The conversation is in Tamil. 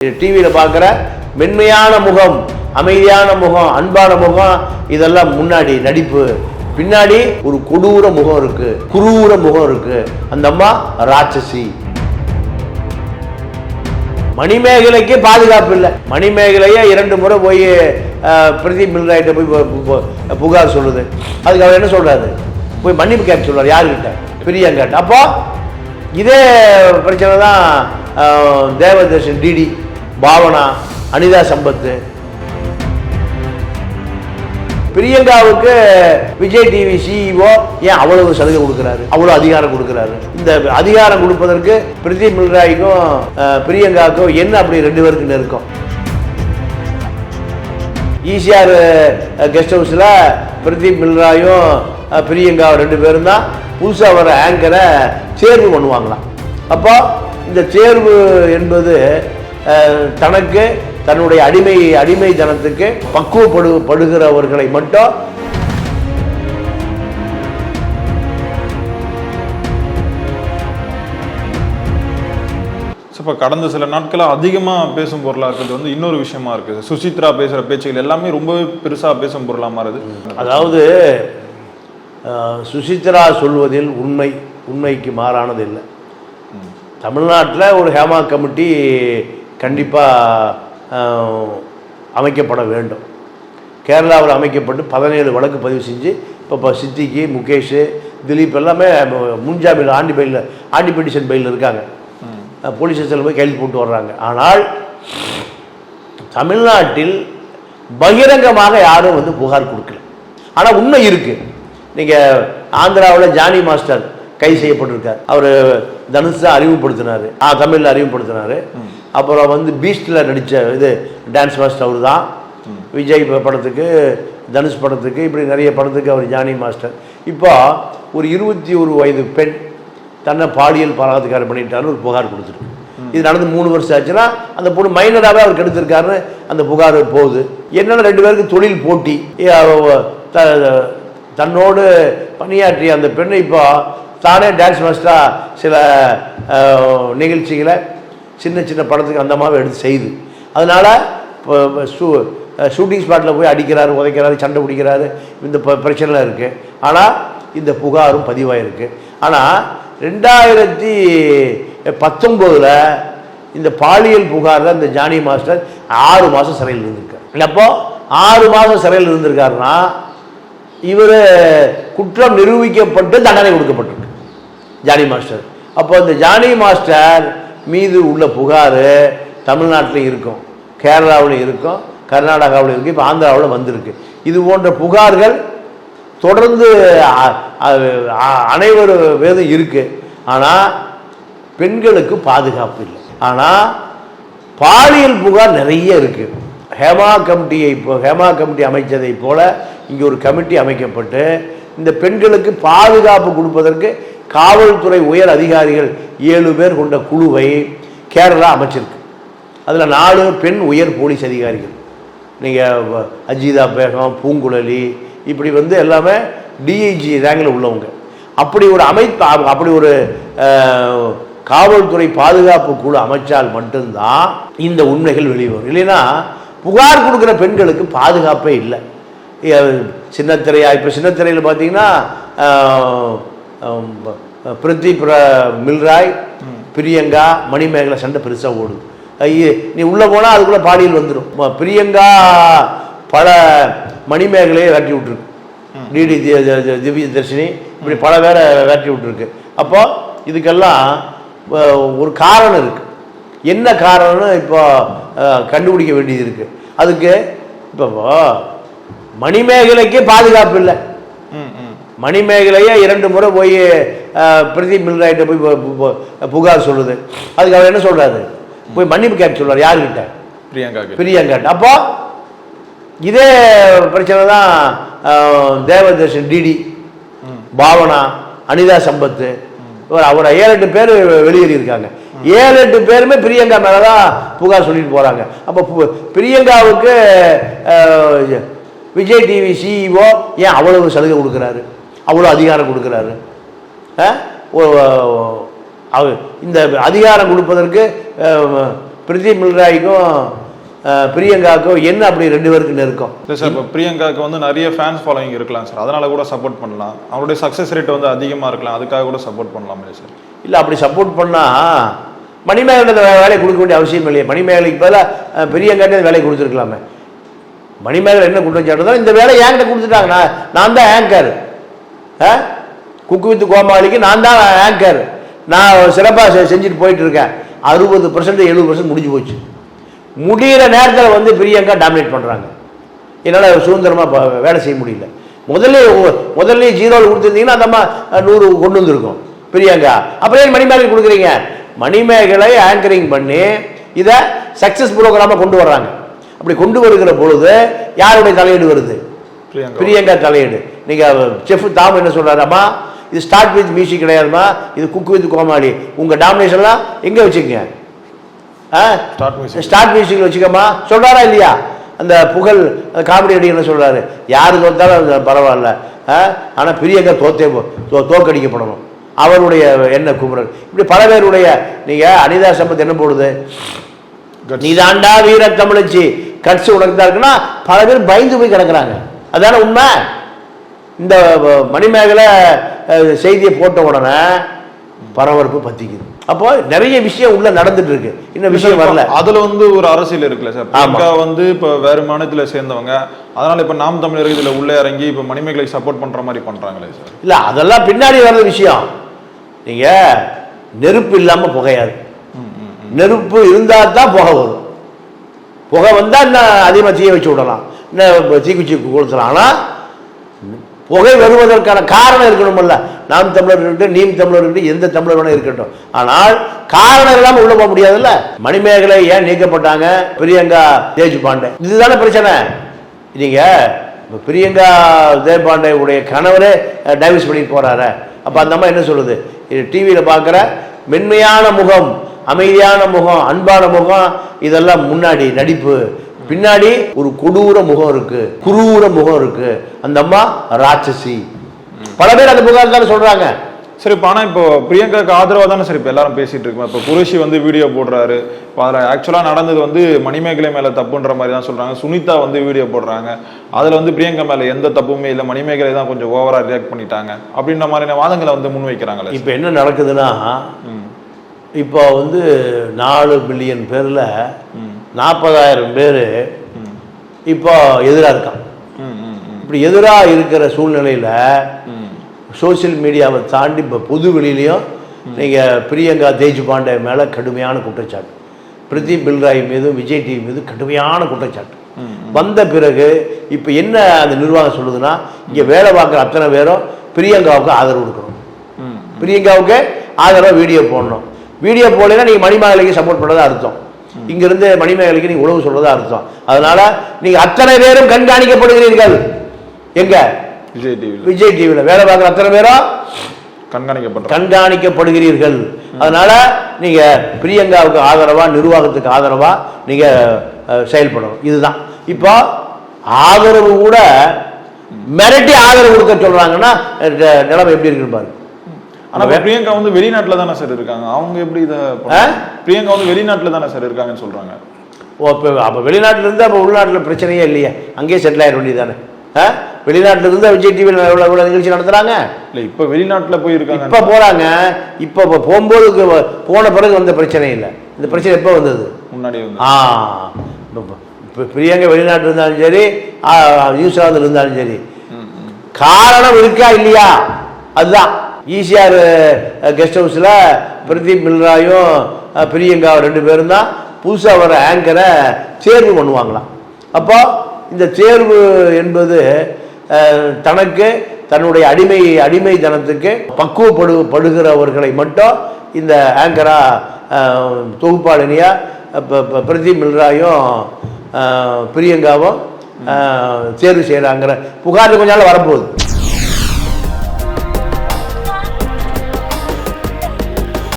டிவியில் பார்க்குற மென்மையான முகம், அமைதியான முகம், அன்பான முகம், இதெல்லாம் முன்னாடி நடிப்பு. பின்னாடி ஒரு கொடூர முகம் இருக்கு, குரூர முகம் இருக்கு. அந்த அம்மா ராட்சசி. மணிமேகலைக்கு பாதுகாப்பு இல்லை. மணிமேகலையே 2 முறை போய் பிரதீப் மில்ராய்ட்ட போய் புகார் சொல்லுது. அதுக்கு அவர் என்ன சொல்றாரு? போய் மன்னிப்பு கேட்க சொல்றாரு. யாருக்கிட்ட? பிரியங்காட்ட. அப்போ இதே பிரச்சனை தான் தேவதர்ஷன், டிடி, பாவனா, அனிதா சம்பத்து. பிரியங்காவுக்கு விஜய் டிவி சிஇஓ ஏன் அவ்வளவு சலுகை கொடுக்கிறாரு, அவ்வளவு அதிகாரம் கொடுக்கிறாரு? இந்த அதிகாரம் கொடுப்பதற்கு பிரதீப் மில்ராய்க்கும் பிரியங்காவுக்கும் என்ன அப்படி 2 பேருக்கு நெருக்கம்? ஈசிஆர் கெஸ்ட் ஹவுஸ்ல பிரதீப் மில்ராயும் பிரியங்கா 2 பேரும் தான் புதுசாக வர ஆங்கரை தேர்வு பண்ணுவாங்களாம். அப்போ இந்த தேர்வு என்பது தனக்கு, தன்னுடைய அடிமைத்தனத்துக்கு பக்குவப்படுகிறவர்களை மட்டும். இப்போ கடந்த சில நாட்களாக அதிகமாக பேசும் பொருளாக இருக்கிறது வந்து இன்னொரு விஷயமா இருக்குது. சுசித்ரா பேசுகிற பேச்சுகள் எல்லாமே ரொம்பவே பெருசாக பேசும் பொருளாக மாறுது. அதாவது சுசித்ரா சொல்வதில் உண்மைக்கு மாறானது இல்லை. தமிழ்நாட்டில் ஒரு ஹேமா கமிட்டி கண்டிப்பாக அமைக்கப்பட வேண்டும். கேரளாவில் அமைக்கப்பட்டு 17 வழக்கு பதிவு செஞ்சு இப்போ சித்திக்கு, முகேஷ், திலீப் எல்லாமே முன்ஜாமீன் ஆண்டி பெட்டிஷன் பெயிலில் இருக்காங்க. போலீஸ் ஸ்டேஷனில் போய் கையில் போட்டு வர்றாங்க. ஆனால் தமிழ்நாட்டில் பகிரங்கமாக யாரும் வந்து புகார் கொடுக்கல. ஆனால் உண்மை இருக்குது. நீங்கள் ஆந்திராவில் ஜானி மாஸ்டர் கைது செய்யப்பட்டிருக்கார். அவர் தனுஷ் அறிமுகப்படுத்தினார், தமிழில் அறிமுகப்படுத்தினார். அப்புறம் வந்து பீஸ்டில் நடித்த டான்ஸ் மாஸ்டர் அவர் தான். விஜய் படத்துக்கு, தனுஷ் படத்துக்கு, இப்படி நிறைய படத்துக்கு அவர் ஜானி மாஸ்டர். இப்போ ஒரு 21 வயது பெண் தன்னை பாலியல் பலாத்காரம் பண்ணிட்டாருன்னு ஒரு புகார் கொடுத்துருக்கு. இது நடந்து 3 வருஷம் ஆச்சுன்னா அந்த பொண்ணு மைனராகவே அவர் கெடுத்திருக்காருன்னு அந்த புகார் போகுது. என்னென்ன 2 பேருக்கு தொழில் போட்டி. தன்னோடு பணியாற்றிய அந்த பெண்ணை இப்போ தானே டான்ஸ் மாஸ்டராக சில நிகழ்ச்சிகளை சின்ன படத்துக்கு அந்த மாதிரி எடுத்து செய்து, அதனால் இப்போ ஷூட்டிங் ஸ்பாட்டில் போய் அடிக்கிறாரு, உதைக்கிறாரு, சண்டை பிடிக்கிறாரு. இந்த பிரச்சனைலாம் இருக்குது. ஆனால் இந்த புகாரும் பதிவாயிருக்கு. ஆனால் 2019 இந்த பாலியல் புகாரில் இந்த ஜானி மாஸ்டர் 6 மாதம் சிறையில் இருந்திருக்கார். அப்போ 6 மாதம் சிறையில் இருந்திருக்காருன்னா இவர் குற்றம் நிரூபிக்கப்பட்டு தண்டனை கொடுக்கப்பட்டிருக்கு ஜானி மாஸ்டர். அப்போ இந்த ஜானி மாஸ்டர் மீது உள்ள புகார் தமிழ்நாட்டில் இருக்கும், கேரளாவில் இருக்கும், கர்நாடகாவில் இருக்குது, இப்போ ஆந்திராவில் வந்திருக்கு. இது போன்ற புகார்கள் தொடர்ந்து அனைவரு வேதம் இருக்குது. ஆனால் பெண்களுக்கு பாதுகாப்பு இல்லை. ஆனால் பாலியல் புகார் நிறைய இருக்குது. ஹேமா கமிட்டி அமைச்சதை போல இங்கே ஒரு கமிட்டி அமைக்கப்பட்டு இந்த பெண்களுக்கு பாதுகாப்பு கொடுப்பதற்கு காவல்துறை உயர் அதிகாரிகள் 7 பேர் கொண்ட குழுவை கேரளா அமைச்சிருக்கு. அதில் 4 பெண் உயர் போலீஸ் அதிகாரிகள். நீங்கள் அஜிதா பேகம், பூங்குழலி, இப்படி வந்து எல்லாமே டிஐஜி ரேங்கில் உள்ளவங்க. அப்படி ஒரு அப்படி ஒரு காவல்துறை பாதுகாப்பு குழு அமைச்சால் மட்டும்தான் இந்த உண்மைகள் வெளிவரும். இல்லைன்னா புகார் கொடுக்குற பெண்களுக்கு பாதுகாப்பே இல்லை. சின்னத்திரையா, இப்போ சின்னத்திரையில் பார்த்தீங்கன்னா பிரதீப் மில்ராய், பிரியங்கா, மணிமேகலை சண்டை பெருசாக ஓடுது. நீ உள்ளே போனால் அதுக்குள்ளே பாலியல் வந்துடும். பிரியங்கா பல மணிமேகலையை வேட்டி விட்டுருக்கு, டிடி திவ்ய தர்ஷினி, இப்படி பல பேரை வேட்டி விட்டுருக்கு. அப்போ இதுக்கெல்லாம் ஒரு காரணம் இருக்குது. என்ன காரணம்னு இப்போ கண்டுபிடிக்க வேண்டியது இருக்குது. அதுக்கு இப்போ மணிமேகலைக்கு பாதுகாப்பு இல்லை. மணிமேகலையே 2 முறை போய் பிரதீப் மில்ராய்ட்ட போய் புகார் சொல்லுது. அதுக்கு அவர் என்ன சொல்றாரு? போய் மன்னிப்பு கேட்க சொல்றாரு. யாருக்கிட்ட? பிரியங்காட்ட. அப்போ இதே பிரச்சனை தான் தேவதர்ஷன், டிடி, பாவனா, அனிதா சம்பத்து, அவரை 7-8 பேர் வெளியேறியிருக்காங்க. 7-8 பேருமே பிரியங்கா மேலதான் புகார் சொல்லிட்டு போறாங்க. அப்போ பிரியங்காவுக்கு விஜய் டிவி சிஇஓ ஏன் அவ்வளவு சலுகை கொடுக்குறாரு, அவ்வளோ அதிகாரம் கொடுக்குறாரு? இந்த அதிகாரம் கொடுப்பதற்கு பிரதீப் மில்ராய்க்கும் பிரியங்காவுக்கும் என்ன அப்படி 2 பேருக்கு நெருக்கம்? இல்லை சார், இப்போ பிரியங்காவுக்கு வந்து நிறைய ஃபேன்ஸ் ஃபாலோவிங் இருக்கலாம் சார், அதனால கூட சப்போர்ட் பண்ணலாம். அவருடைய சக்ஸஸ் ரேட் வந்து அதிகமாக இருக்கலாம், அதுக்காக கூட சப்போர்ட் பண்ணலாமே சார். இல்லை, அப்படி சப்போர்ட் பண்ணால் மணிமேகலை வேலையை கொடுக்க வேண்டிய அவசியம் இல்லையே. மணிமேகலைக்கு பதிலாக பிரியங்காட்டே வேலையை கொடுத்துருக்கலாமே. மணிமேகலை என்ன குற்றச்சாட்டு தான் இந்த வேலை என்கிட்ட கொடுத்துட்டாங்க. நான் தான் ஆங்கர். குக்கு வித் கோமாளிக்கு நான் தான் ஆங்கர். நான் சிறப்பாக செஞ்சுட்டு போயிட்டு இருக்கேன். 60% 70% முடிஞ்சு போச்சு. முடிகிற நேரத்தில் வந்து பிரியங்கா டாமினேட் பண்ணுறாங்க. என்னால் சுதந்திரமாக வேலை செய்ய முடியல. முதல்ல 0 கொடுத்துருந்தீங்கன்னா அந்த அம்மா 100 கொண்டு வந்திருக்கும் பிரியங்கா. அப்புறம் மணிமேகலை கொடுக்குறீங்க. மணிமேகலை ஆங்கரிங் பண்ணி இதை சக்ஸஸ் ப்ரோக்ராமாக கொண்டு வர்றாங்க. அப்படி கொண்டு வருகிற பொழுது யாருடைய தலையீடு வருது? பிரியங்கா தலையீடு. நீங்கள் செஃப் தாம் என்ன சொல்கிறாரம்மா, இது ஸ்டார்ட் வித் மியூசிக் கிடையாதுமா, இது குக் வித் கோமாளி. உங்கள் டாமினேஷன்லாம் எங்கே வச்சுக்கங்க? ஸ்டார்ட் மியூசிக்கில் வச்சுக்கம்மா சொல்கிறாரா இல்லையா? அந்த புகழ் காமெடி அடி என்ன சொல்கிறாரு, யாரு தோத்தாலும் பரவாயில்ல, ஆனால் பிரியங்கா தோக்கடிக்கப்படணும், அவருடைய என்ன குமுறல். இப்படி பல பேருடைய நீங்கள் அனிதா சம்பத் என்ன போடுது, நீதாண்டா வீர தமிழச்சி கட்சி உனக்கு தான் இருக்குன்னா பல பேர் பயந்து போய் கிடக்குறாங்க. அதான உண்மை. இந்த மணிமேகலை செய்தியை போட்ட உடனே பரபரப்பு பத்திக்குது. அப்போ நிறைய விஷயம் உள்ள நடந்துட்டு இருக்கு, இன்னும் விஷயம் வரல. அதுல வந்து ஒரு அரசியல் இருக்குல்ல சார். பிரியங்கா வந்து இப்ப வேற மாநிலத்துல சேர்ந்தவங்க, அதனால இப்ப நாம் தமிழர்கள் இதுல உள்ள இறங்கி இப்ப மணிமேகலை சப்போர்ட் பண்ற மாதிரி பண்றாங்களே சார். இல்ல, அதெல்லாம் பின்னாடி வர்ற விஷயம். நீங்க நெருப்பு இல்லாம புகையாது. நெருப்பு இருந்தா தான் புகை வரும். புகை வந்தா இன்னும் அதிகமாக தீய வச்சு விடலாம், இன்னும் தீக்குச்சி கொடுத்துலாம். ஆனால் புகை வருவதற்கான காரணம் இருக்கணும்ல. நாம் தமிழர் இருக்கட்டும், நீம் தமிழர் இருக்கட்டும், எந்த தமிழர் வேணா இருக்கட்டும், ஆனால் காரணம் இல்லாமல் உள்ள போக முடியாதுல்ல. மணிமேகலை ஏன் நீக்கப்பட்டாங்க? பிரியங்கா தேஜ்பாண்டே. இதுதானே பிரச்சனை. நீங்க பிரியங்கா தேஜ்பாண்டே உடைய கணவரே டைவர்ஸ் பண்ணிட்டு போறாரு. அப்ப அந்த அம்மா என்ன சொல்லுது, இது டிவியில பார்க்குற மென்மையான முகம், அமைதியான முகம், அன்பான முகம், இதெல்லாம் முன்னாடி நடிப்பு, பின்னாடி ஒரு கொடூர முகம் இருக்கு, குரூர முகம் இருக்கு. அந்த அம்மா ராட்சசி. பல பேர் அந்த முகம் தானே சொல்றாங்க. சரி, இப்போ ஆனால் இப்போ பிரியங்காக்கு ஆதரவாக தானே சார் இப்போ எல்லாரும் பேசிட்டு இருக்கோம். இப்போ குரேஷி வந்து வீடியோ போடுறாரு. இப்போ அதில் ஆக்சுவலாக நடந்தது வந்து மணிமேகலை மேலே தப்புன்ற மாதிரி தான் சொல்றாங்க. சுனிதா வந்து வீடியோ போடுறாங்க, அதில் வந்து பிரியங்கா மேலே எந்த தப்புமே இல்லை, மணிமேகலை தான் கொஞ்சம் ஓவரா ரியாக்ட் பண்ணிட்டாங்க அப்படின்ற மாதிரியான வாதங்களை வந்து முன்வைக்கிறாங்களே. இப்போ என்ன நடக்குதுன்னா, இப்போ வந்து 4 பில்லியன் பேர்ல 40,000 பேர் இப்போ எதிராக இருக்கான். இப்படி எதிராக இருக்கிற சூழ்நிலையில சோசியல் மீடியாவை தாண்டி இப்போ பொது வெளியிலையும் நீங்கள் பிரியங்கா தேஜ்பாண்டே மேலே கடுமையான குற்றச்சாட்டு, பிரதீப் மில்ராய் மீதும் விஜய் டிவி மீதும் கடுமையான குற்றச்சாட்டு வந்த பிறகு இப்போ என்ன அந்த நிர்வாகம் சொல்லுதுன்னா, இங்கே வேலை பார்க்குற அத்தனை பேரும் பிரியங்காவுக்கு ஆதரவு கொடுக்கணும், பிரியங்காவுக்கு ஆதரவாக வீடியோ போடணும். வீடியோ போடலைன்னா நீங்கள் மணிமேகலைக்கு சப்போர்ட் பண்ணுறதா அர்த்தம். இங்கிருந்து மணிமேகலைக்கு நீங்கள் உழவு சொல்றதா அர்த்தம். அதனால நீங்கள் அத்தனை பேரும் கண்காணிக்கப்படுகிறீர்கள். எங்க? விஜய் டிவியில் வேலை பார்க்குற அத்தனை பேரும் கண்காணிக்கப்படுகிறீர்கள். அதனால நீங்க பிரியங்காவுக்கு ஆதரவா, நிர்வாகத்துக்கு ஆதரவா நீங்க செயல்படணும். இதுதான். இப்போ ஆதரவு கூட மிரட்டி ஆதரவு கொடுக்க சொல்றாங்கன்னா நிலைமை எப்படி இருக்குன்னு பாருங்க. ஆனா பிரியங்கா வந்து வெளிநாட்டுல தானே சார் இருக்காங்க, அவங்க எப்படி இதை? பிரியங்கா வந்து வெளிநாட்டுல தானே சார் இருக்காங்கன்னு சொல்றாங்க. அப்ப வெளிநாட்டுல இருந்து அப்ப உள்நாட்டுல பிரச்சனையே இல்லையா? அங்கேயே செட்டில் ஆயிட வேண்டியதானே? வெளிநாட்டுல இருந்து விஜய் டிவியில் எவ்வளவு நிகழ்ச்சி நடத்துறாங்க. இல்ல, இப்ப வெளிநாட்டுல போயிருக்காங்க, இப்ப போறாங்க. இப்ப போகும்போது போன பிறகு வந்த பிரச்சனை இல்லை. இந்த பிரச்சனை எப்ப வந்தது? முன்னாடி பிரியங்கா வெளிநாட்டுல இருந்தாலும் சரி, நியூசிலாந்துல இருந்தாலும் சரி, காரணம் இருக்கா இல்லையா? அதுதான். ஈசிஆர் கெஸ்ட் ஹவுஸ்ல பிரதீப் மில்ராயும் பிரியங்கா 2 பேரும் தான் புதுசா வர ஆங்கரை தேர்வு பண்ணுவாங்களாம். அப்போ இந்த தேர்வு என்பது தனக்கு தன்னுடைய அடிமைத்தனத்துக்கு பக்குவப்படுகிறவர்களை மட்டும் இந்த ஆங்கரா தொகுப்பாளினியா பிரதீப் மில்ராயும் பிரியங்காவும் தேர்வு செய்யறாங்கிற புகார் கொஞ்ச நாள் வரப்போகுது.